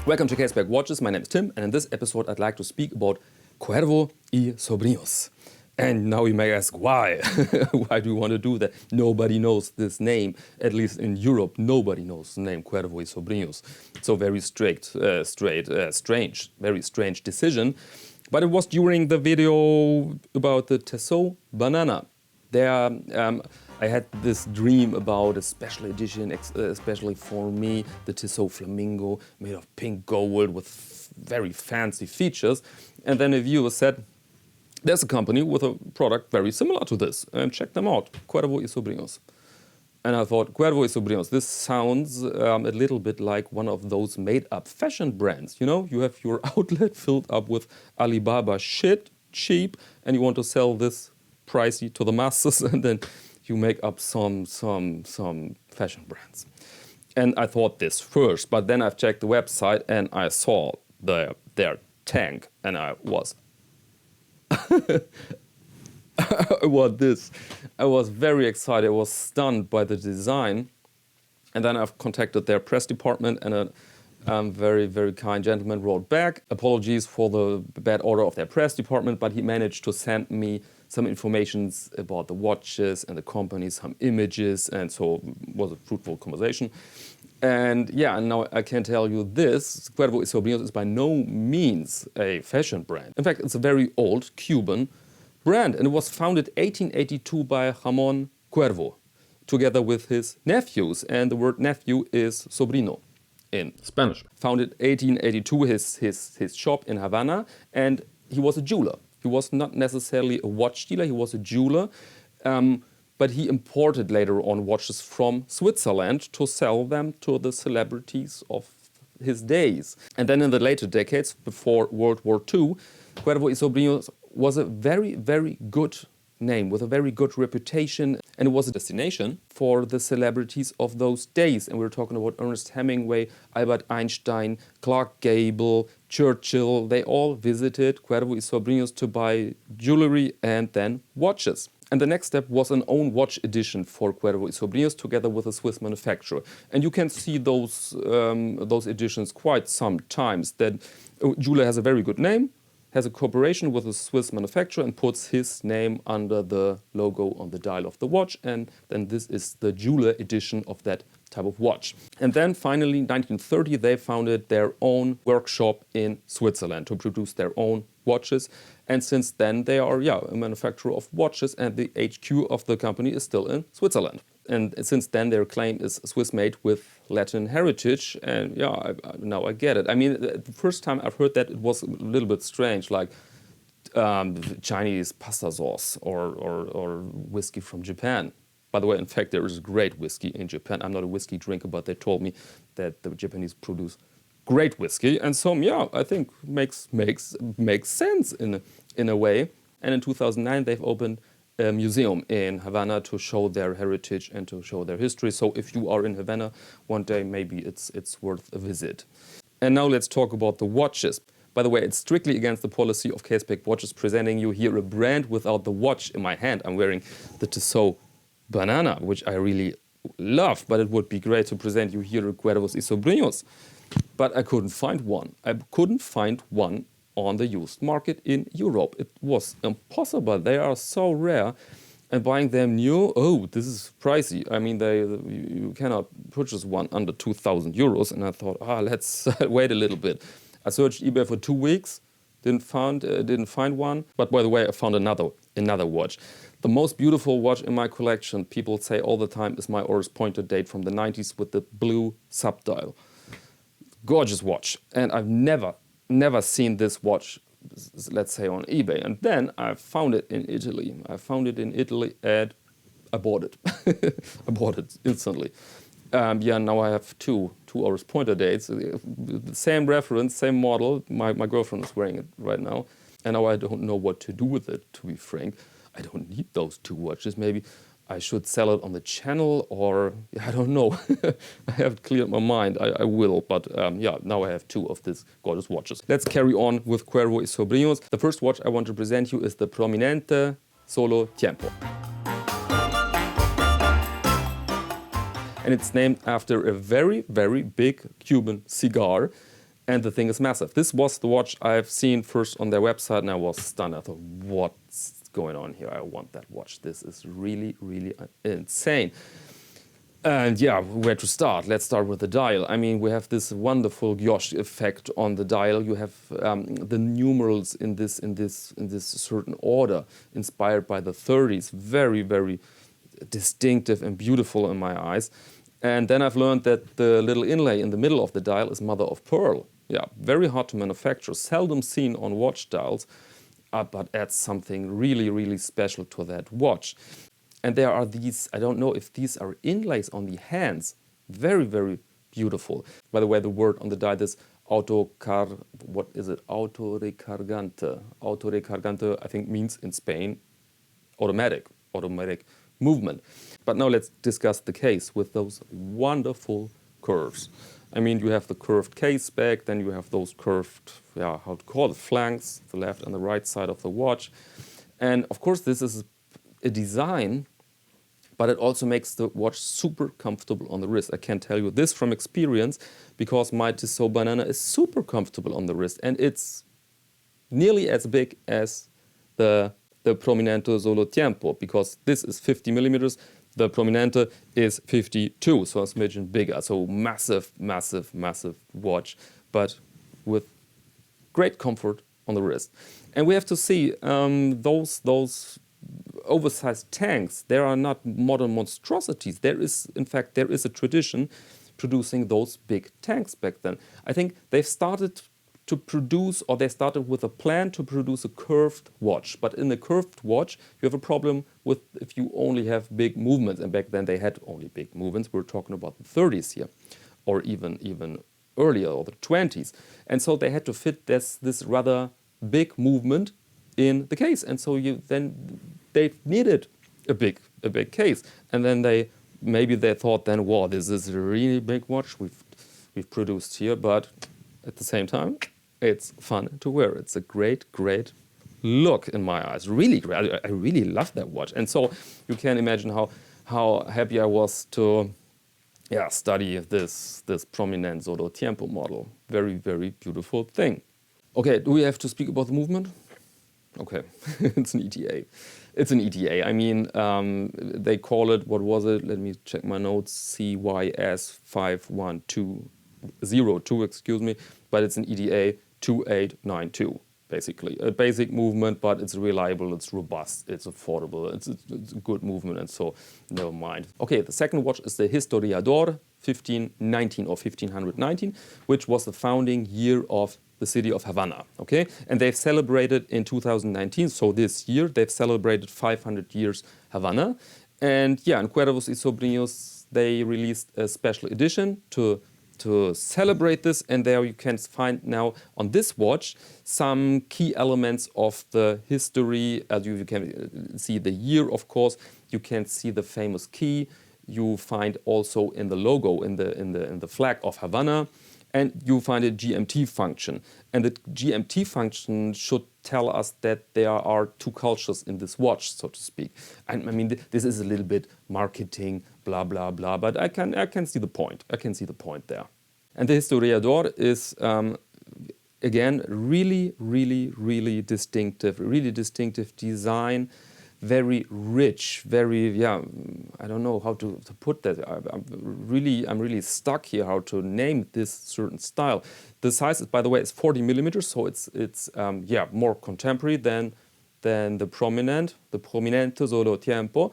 Welcome to Caseback Watches. My name is Tim, and in this episode I'd like to speak about Cuervo y Sobrinos. And now you may ask, why? Why do you want to do that? Nobody knows this name, at least in Europe. Nobody knows the name Cuervo y Sobrinos. So very strange, very strange decision. But it was during the video about the Tissot banana. There, I had this dream about a special edition, especially for me, the Tissot Flamingo, made of pink gold with very fancy features. And then a viewer said, there's a company with a product very similar to this, and check them out, Cuervo y Sobrinos. And I thought, Cuervo y Sobrinos, this sounds a little bit like one of those made-up fashion brands. You know, you have your outlet filled up with Alibaba shit, cheap, and you want to sell this pricey to the masses, and then you make up some fashion brands. And I thought this first, but then I've checked the website and I saw their tank, and I was I was very excited. I was stunned by the design. And then I've contacted their press department, and a very, very kind gentleman wrote back. Apologies for the bad order of their press department, but he managed to send me some information about the watches and the company, some images, and so it was a fruitful conversation. And yeah, and now I can tell you this, Cuervo y Sobrinos is by no means a fashion brand. In fact, it's a very old Cuban brand, and it was founded 1882 by Ramon Cuervo, together with his nephews, and the word nephew is sobrino in Spanish. Founded 1882, his shop in Havana, and he was a jeweler. He was not necessarily a watch dealer, he was a jeweler. But he imported later on watches from Switzerland to sell them to the celebrities of his days. And then in the later decades, before World War II, Cuervo y Sobrinos was a very, very good name with a very good reputation, and it was a destination for the celebrities of those days. And we're talking about Ernest Hemingway, Albert Einstein, Clark Gable, Churchill. They all visited Cuervo y Sobrinos to buy jewelry and then watches. And the next step was an own watch edition for Cuervo y Sobrinos together with a Swiss manufacturer. And you can see those editions quite sometimes. That jeweler has a very good name, has a cooperation with a Swiss manufacturer, and puts his name under the logo on the dial of the watch. And then this is the jeweler edition of that type of watch. And then finally, in 1930, they founded their own workshop in Switzerland to produce their own watches. And since then, they are a manufacturer of watches, and the HQ of the company is still in Switzerland. And since then, their claim is Swiss-made with Latin heritage. And now I get it. I mean, the first time I've heard that, it was a little bit strange, like Chinese pasta sauce or whiskey from Japan. By the way, in fact, there is great whiskey in Japan. I'm not a whiskey drinker, but they told me that the Japanese produce great whiskey, and so I think makes sense in a way. And in 2009, they've opened a museum in Havana to show their heritage and to show their history. So if you are in Havana one day, maybe it's worth a visit. And now let's talk about the watches. By the way, it's strictly against the policy of Caseback Watches presenting you here a brand without the watch in my hand. I'm wearing the Tissot banana, which I really love, but it would be great to present you here a Cuervo y Sobrinos. But I couldn't find one. I couldn't find one on the used market in Europe. It was impossible. They are so rare. And buying them new, this is pricey. I mean, you cannot purchase one under 2,000 euros. And I thought, let's wait a little bit. I searched eBay for 2 weeks, didn't find one. But by the way, I found another watch. The most beautiful watch in my collection, people say all the time, is my Oris Pointer date from the 90s with the blue subdial. Gorgeous watch, and I've never seen this watch, let's say, on eBay. And then I found it in Italy. And I bought it. I bought it instantly. Now I have two Oris Pointer dates. The same reference, same model. My girlfriend is wearing it right now, and now I don't know what to do with it, to be frank. I don't need those two watches. Maybe I should sell it on the channel, or I don't know. I haven't cleared my mind. I will, but now I have two of these gorgeous watches. Let's carry on with Cuervo y Sobrinos. The first watch I want to present you is the Prominente Solo Tiempo. And it's named after a very, very big Cuban cigar. And the thing is massive. This was the watch I've seen first on their website, and I was stunned. I thought, what's going on here? I want that watch. This is really, really insane. And yeah, where to start? Let's start with the dial. I mean, we have this wonderful gouache effect on the dial. You have the numerals in this certain order, inspired by the 30s. Very, very distinctive and beautiful in my eyes. And then I've learned that the little inlay in the middle of the dial is mother of pearl. Yeah, very hard to manufacture, seldom seen on watch dials, but adds something really, really special to that watch. And there are these, I don't know if these are inlays on the hands, very, very beautiful. By the way, the word on the dial is autorecargante. Autorecargante, I think, means in Spain automatic movement. But now let's discuss the case with those wonderful curves. I mean, you have the curved caseback, then you have those curved, how to call it, flanks, the left and the right side of the watch. And of course, this is a design, but it also makes the watch super comfortable on the wrist. I can tell you this from experience, because my Tissot Banana is super comfortable on the wrist, and it's nearly as big as the Prominente Solo Tiempo, because this is 50 millimeters, the Prominente is 52, so a smidgen bigger. So massive, massive, massive watch, but with great comfort on the wrist. And we have to see those oversized tanks. They are not modern monstrosities. There is a tradition producing those big tanks back then. I think they've started to produce, or they started with a plan to produce a curved watch. But in a curved watch, you have a problem with if you only have big movements. And back then they had only big movements. We're talking about the 30s here, or even earlier, or the 20s. And so they had to fit this rather big movement in the case. And so they needed a big case. And then they thought then, wow, this is a really big watch we've produced here, but at the same time, it's fun to wear. It's a great, great look in my eyes. Really great. I really love that watch. And so you can imagine how happy I was to study this Prominente Solo Tiempo model. Very, very beautiful thing. Okay, do we have to speak about the movement? Okay, it's an ETA. It's an ETA. I mean, they call it, what was it? Let me check my notes. CYS 51202, excuse me. But it's an ETA 2892, basically. A basic movement, but it's reliable, it's robust, it's affordable, it's a good movement, and so never mind. Okay, the second watch is the Historiador 1519 or 1519, which was the founding year of the city of Havana, okay? And they've celebrated in 2019, so this year, they've celebrated 500 years Havana. And yeah, in Cuervo Y Sobrinos, they released a special edition to celebrate this, and there you can find now on this watch some key elements of the history. As you can see the year, of course. You can see the famous key. You find also in the logo, in the flag of Havana, and you find a GMT function. And the GMT function should tell us that there are two cultures in this watch, so to speak. And I mean, this is a little bit marketing, blah, blah, blah, but I can see the point. I can see the point there. And the Historiador is, again, really, really, really distinctive design, very rich, very, I don't know how to put that. I'm really stuck here how to name this certain style. The size, by the way, is 40 millimeters, so it's more contemporary than the Prominente Solo Tiempo.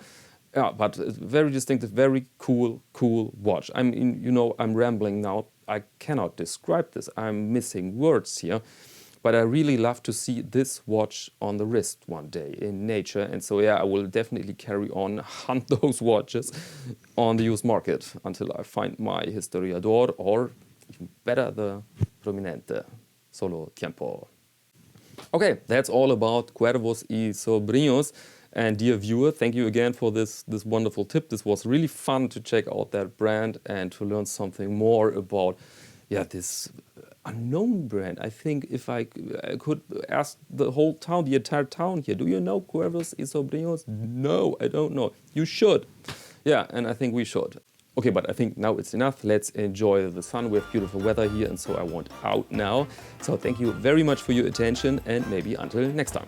Yeah, but very distinctive, very cool watch. I mean, I'm rambling now. I cannot describe this. I'm missing words here. But I really love to see this watch on the wrist one day in nature. And so, I will definitely carry on, hunt those watches on the used market until I find my Historiador, or even better, the Prominente Solo Tiempo. Okay, that's all about Cuervos y Sobrinos. And dear viewer, thank you again for this wonderful tip. This was really fun to check out that brand and to learn something more about this unknown brand. I think if I could ask the whole town, the entire town here, do you know Cuervos y Sobrinos? No, I don't know. You should. Yeah, and I think we should. Okay, but I think now it's enough. Let's enjoy the sun. We have beautiful weather here, and so I want out now. So thank you very much for your attention, and maybe until next time.